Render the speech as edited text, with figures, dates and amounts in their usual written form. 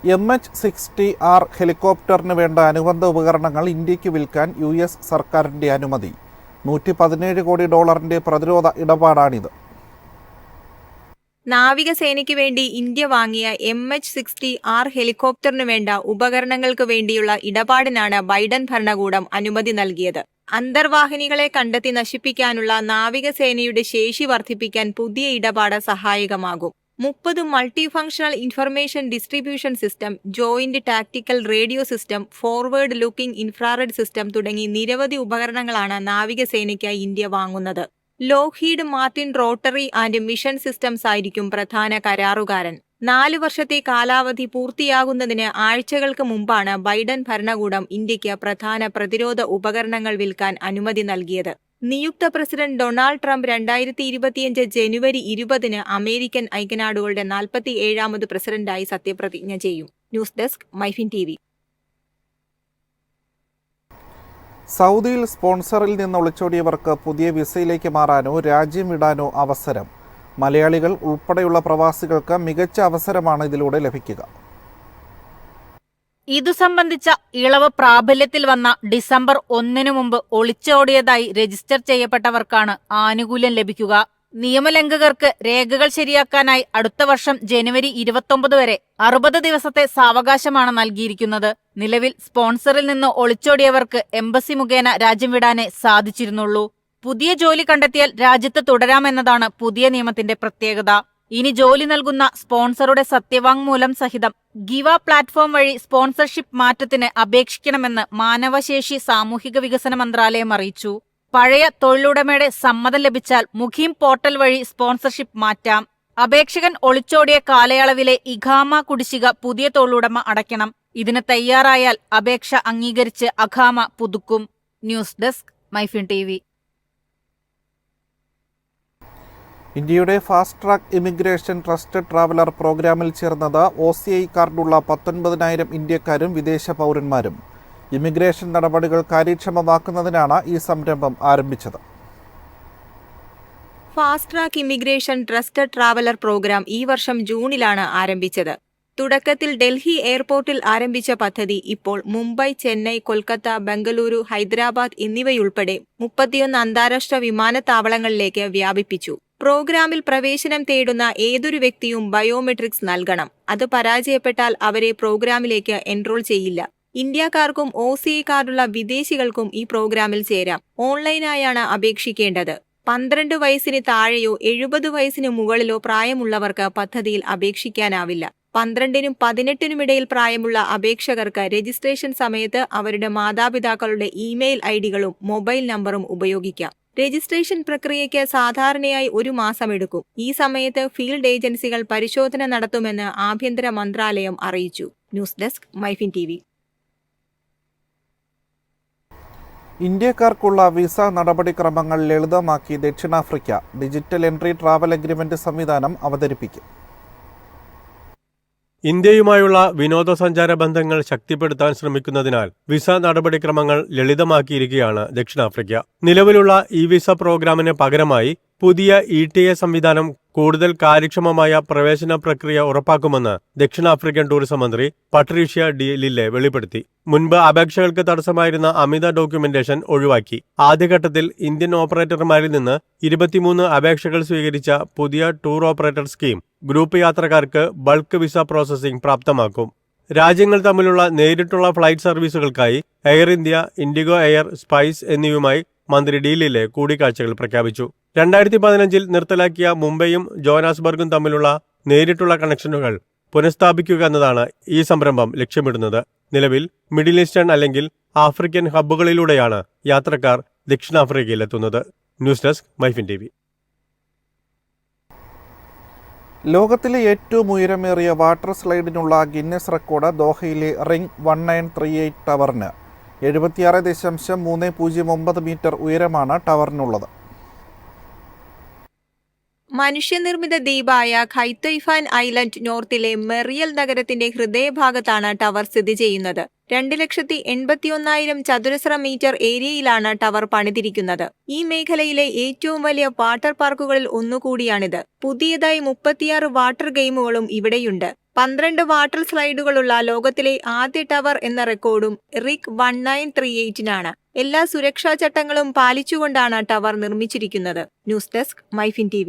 MH-60R ഹെലികോപ്റ്ററിന് വേണ്ട അനുബന്ധ ഉപകരണങ്ങൾ ഇന്ത്യക്ക് വിൽക്കാൻ US സർക്കാരിന്റെ അനുമതി. $117 കോടി പ്രതിരോധ ഇടപാടാണിത്. നാവികസേനയ്ക്ക് വേണ്ടി ഇന്ത്യ വാങ്ങിയ MH-60R ഹെലികോപ്റ്ററിന് വേണ്ട ഉപകരണങ്ങൾക്ക് വേണ്ടിയുള്ള ഇടപാടിനാണ് ബൈഡൻ ഭരണകൂടം അനുമതി നൽകിയത്. അന്തർവാഹിനികളെ കണ്ടെത്തി നശിപ്പിക്കാനുള്ള നാവികസേനയുടെ ശേഷി വർദ്ധിപ്പിക്കാൻ പുതിയ ഇടപാട് സഹായകമാകും. 30 multi functional information distribution system, joint tactical radio system, forward looking infrared system തുടങ്ങി നിരവധി ഉപകരണങ്ങളാണ് നാവികസേനയ്ക്കായി ഇന്ത്യ വാങ്ങുന്നത്. Lockheed Martin rotary and mission systems ആയിരിക്കും പ്രധാന കരാറുകാരൻ. 4 വർഷത്തെ കാലാവധി പൂർത്തിയാകുന്നതിന് ആഴ്ചകൾക്ക് മുമ്പാണ് ബൈഡൻ ഭരണകൂടം ഇന്ത്യക്ക് പ്രധാന പ്രതിരോധ ഉപകരണങ്ങൾ വിൽക്കാൻ അനുമതി നൽകിയത്. നിയുക്ത പ്രസിഡന്റ് ഡൊണാൾഡ് ട്രംപ് 2025 ജനുവരി 20 അമേരിക്കൻ ഐക്യനാടുകളുടെ 47ാമത് പ്രസിഡന്റായി സത്യപ്രതിജ്ഞ ചെയ്യും. News desk MyFin TV. സൗദിയിൽ സ്പോൺസറിൽ നിന്ന് ഒളിച്ചോടിയവർക്ക് പുതിയ വിസയിലേക്ക് മാറാനോ രാജ്യം വിടാനോ അവസരം. മലയാളികൾ ഉൾപ്പെടെയുള്ള പ്രവാസികൾക്ക് മികച്ച അവസരമാണ് ഇതിലൂടെ ലഭിക്കുക. ഇതു സംബന്ധിച്ച ഇളവ് പ്രാബല്യത്തിൽ വന്ന ഡിസംബർ 1 മുമ്പ് ഒളിച്ചോടിയതായി രജിസ്റ്റർ ചെയ്യപ്പെട്ടവർക്കാണ് ആനുകൂല്യം ലഭിക്കുക. നിയമലംഘകർക്ക് രേഖകൾ ശരിയാക്കാനായി അടുത്ത വർഷം ജനുവരി 29 വരെ 60 ദിവസത്തെ സാവകാശമാണ് നൽകിയിരിക്കുന്നത്. നിലവിൽ സ്പോൺസറിൽ നിന്ന് ഒളിച്ചോടിയവർക്ക് എംബസി മുഖേന രാജ്യം വിടാനേ സാധിച്ചിരുന്നുള്ളൂ. പുതിയ ജോലി കണ്ടെത്തിയാൽ രാജ്യത്ത് തുടരാമെന്നതാണ് പുതിയ നിയമത്തിന്റെ പ്രത്യേകത. ഇനി ജോലി നൽകുന്ന സ്പോൺസറുടെ സത്യവാങ്മൂലം സഹിതം ഗിവ പ്ലാറ്റ്ഫോം വഴി സ്പോൺസർഷിപ്പ് മാറ്റത്തിന് അപേക്ഷിക്കണമെന്ന് മാനവശേഷി സാമൂഹിക വികസന മന്ത്രാലയം അറിയിച്ചു. പഴയ തൊഴിലുടമയുടെ സമ്മതം ലഭിച്ചാൽ മുഖീം പോർട്ടൽ വഴി സ്പോൺസർഷിപ്പ് മാറ്റാം. അപേക്ഷകൻ ഒളിച്ചോടിയ കാലയളവിലെ ഇഖാമ കുടിശ്ശിക പുതിയ തൊഴിലുടമ അടയ്ക്കണം. ഇതിന് തയ്യാറായാൽ അപേക്ഷ അംഗീകരിച്ച് അഖാമ പുതുക്കും. News desk MyFin TV. ഇന്ത്യയുടെ fast track immigration trusted traveller പ്രോഗ്രാമിൽ ചേർന്നത് OCI കാർഡുള്ള 19,000 ഇന്ത്യക്കാരും വിദേശ പൗരന്മാരും. ഇമിഗ്രേഷൻ നടപടികൾ കാര്യക്ഷമമാക്കുന്നതിനാണ് ഈ സംരംഭം ആരംഭിച്ചത്. Fast track immigration trusted traveller programme ഈ വർഷം ജൂണിലാണ് ആരംഭിച്ചത്. തുടക്കത്തിൽ ഡൽഹി എയർപോർട്ടിൽ ആരംഭിച്ച പദ്ധതി ഇപ്പോൾ മുംബൈ, ചെന്നൈ, കൊൽക്കത്ത, ബംഗളൂരു, ഹൈദരാബാദ് എന്നിവയുൾപ്പെടെ 31 അന്താരാഷ്ട്ര വിമാനത്താവളങ്ങളിലേക്ക് വ്യാപിപ്പിച്ചു. പ്രോഗ്രാമിൽ പ്രവേശനം തേടുന്ന ഏതൊരു വ്യക്തിയും ബയോമെട്രിക്സ് നൽകണം. അത് പരാജയപ്പെട്ടാൽ അവരെ പ്രോഗ്രാമിലേക്ക് എൻറോൾ ചെയ്യില്ല. ഇന്ത്യക്കാർക്കും OCI കാർഡുള്ള വിദേശികൾക്കും ഈ പ്രോഗ്രാമിൽ ചേരാം. ഓൺലൈനായാണ് അപേക്ഷിക്കേണ്ടത്. 12 വയസ്സിന് താഴെയോ 70 വയസ്സിന് മുകളിലോ പ്രായമുള്ളവർക്ക് പദ്ധതിയിൽ അപേക്ഷിക്കാനാവില്ല. 12നും 18നും ഇടയിൽ പ്രായമുള്ള അപേക്ഷകർക്ക് രജിസ്ട്രേഷൻ സമയത്ത് അവരുടെ മാതാപിതാക്കളുടെ ഇമെയിൽ ഐഡികളും മൊബൈൽ നമ്പറും ഉപയോഗിക്കാം. രജിസ്ട്രേഷൻ പ്രക്രിയയ്ക്ക് സാധാരണയായി 1 മാസം എടുക്കും. ഈ സമയത്ത് ഫീൽഡ് ഏജൻസികൾ പരിശോധന നടത്തുമെന്ന് ആഭ്യന്തര മന്ത്രാലയം അറിയിച്ചു. News desk MyFin TV. ഇന്ത്യക്കാർക്കുള്ള വിസ നടപടിക്രമങ്ങൾ ലളിതമാക്കി ദക്ഷിണാഫ്രിക്ക. ഡിജിറ്റൽ എൻട്രി ട്രാവൽ അഗ്രിമെന്റ് സംവിധാനം അവതരിപ്പിക്കും. ഇന്ത്യയുമായുള്ള വിനോദസഞ്ചാര ബന്ധങ്ങൾ ശക്തിപ്പെടുത്താൻ ശ്രമിക്കുന്നതിനാൽ വിസ നടപടിക്രമങ്ങൾ ലളിതമാക്കിയിരിക്കുകയാണ് ദക്ഷിണാഫ്രിക്ക. നിലവിലുള്ള ഈ വിസ പ്രോഗ്രാമിന് പകരമായി പുതിയ ETA സംവിധാനം കൂടുതൽ കാര്യക്ഷമമായ പ്രവേശന പ്രക്രിയ ഉറപ്പാക്കുമെന്ന് ദക്ഷിണാഫ്രിക്കൻ ടൂറിസം മന്ത്രി പട്രീഷ്യ ഡി ലില്ലെ വെളിപ്പെടുത്തി. മുൻപ് അപേക്ഷകൾക്ക് തടസ്സമായിരുന്ന അമിത ഡോക്യുമെന്റേഷൻ ഒഴിവാക്കി. ആദ്യഘട്ടത്തിൽ ഇന്ത്യൻ ഓപ്പറേറ്റർമാരിൽ നിന്ന് 23 അപേക്ഷകൾ സ്വീകരിച്ച പുതിയ ടൂർ ഓപ്പറേറ്റർ സ്കീം ഗ്രൂപ്പ് യാത്രക്കാർക്ക് ബൾക്ക് വിസ പ്രോസസ്സിംഗ് പ്രാപ്തമാക്കും. രാജ്യങ്ങൾ തമ്മിലുള്ള നേരിട്ടുള്ള ഫ്ലൈറ്റ് സർവീസുകൾക്കായി Air India, IndiGo air, Spice എന്നിവയുമായി മന്ത്രി ഡി ലില്ലെ കൂടിക്കാഴ്ചകൾ പ്രഖ്യാപിച്ചു. 2015 നിർത്തലാക്കിയ മുംബൈയും ജോഹാനസ്ബർഗും തമ്മിലുള്ള നേരിട്ടുള്ള കണക്ഷനുകൾ പുനഃസ്ഥാപിക്കുക എന്നതാണ് ഈ സംരംഭം ലക്ഷ്യമിടുന്നത്. നിലവിൽ മിഡിൽ ഈസ്റ്റേൺ അല്ലെങ്കിൽ ആഫ്രിക്കൻ ഹബ്ബുകളിലൂടെയാണ് യാത്രക്കാർ ദക്ഷിണാഫ്രിക്കയിലെത്തുന്നത്. News desk MyFin TV. ലോകത്തിലെ ഏറ്റവും ഉയരമേറിയ വാട്ടർ സ്ലൈഡിനുള്ള ഗിന്നസ് റെക്കോർഡ് ദോഹയിലെ റിംഗ് 1938 ടവറിന്. 76.309 മീറ്റർ ഉയരമാണ് ടവറിനുള്ളത്. മനുഷ്യനിർമ്മിത ദ്വീപായ ഖൈത്വയ്ഫാൻ ഐലൻഡ് നോർത്തിലെ മെറിയൽ നഗരത്തിന്റെ ഹൃദയഭാഗത്താണ് ടവർ സ്ഥിതി ചെയ്യുന്നത്. 2,81,000 ചതുരശ്ര മീറ്റർ ഏരിയയിലാണ് ടവർ പണിതിരിക്കുന്നത്. ഈ മേഖലയിലെ ഏറ്റവും വലിയ വാട്ടർ പാർക്കുകളിൽ ഒന്നുകൂടിയാണിത്. പുതിയതായി 36 വാട്ടർ ഗെയിമുകളും ഇവിടെയുണ്ട്. 12 വാട്ടർ സ്ലൈഡുകളുള്ള ലോകത്തിലെ ആദ്യ ടവർ എന്ന റെക്കോർഡും റിക് 1938-നാണ്. എല്ലാ സുരക്ഷാ ചട്ടങ്ങളും പാലിച്ചുകൊണ്ടാണ് ടവർ നിർമ്മിച്ചിരിക്കുന്നത്. News desk MyFin TV.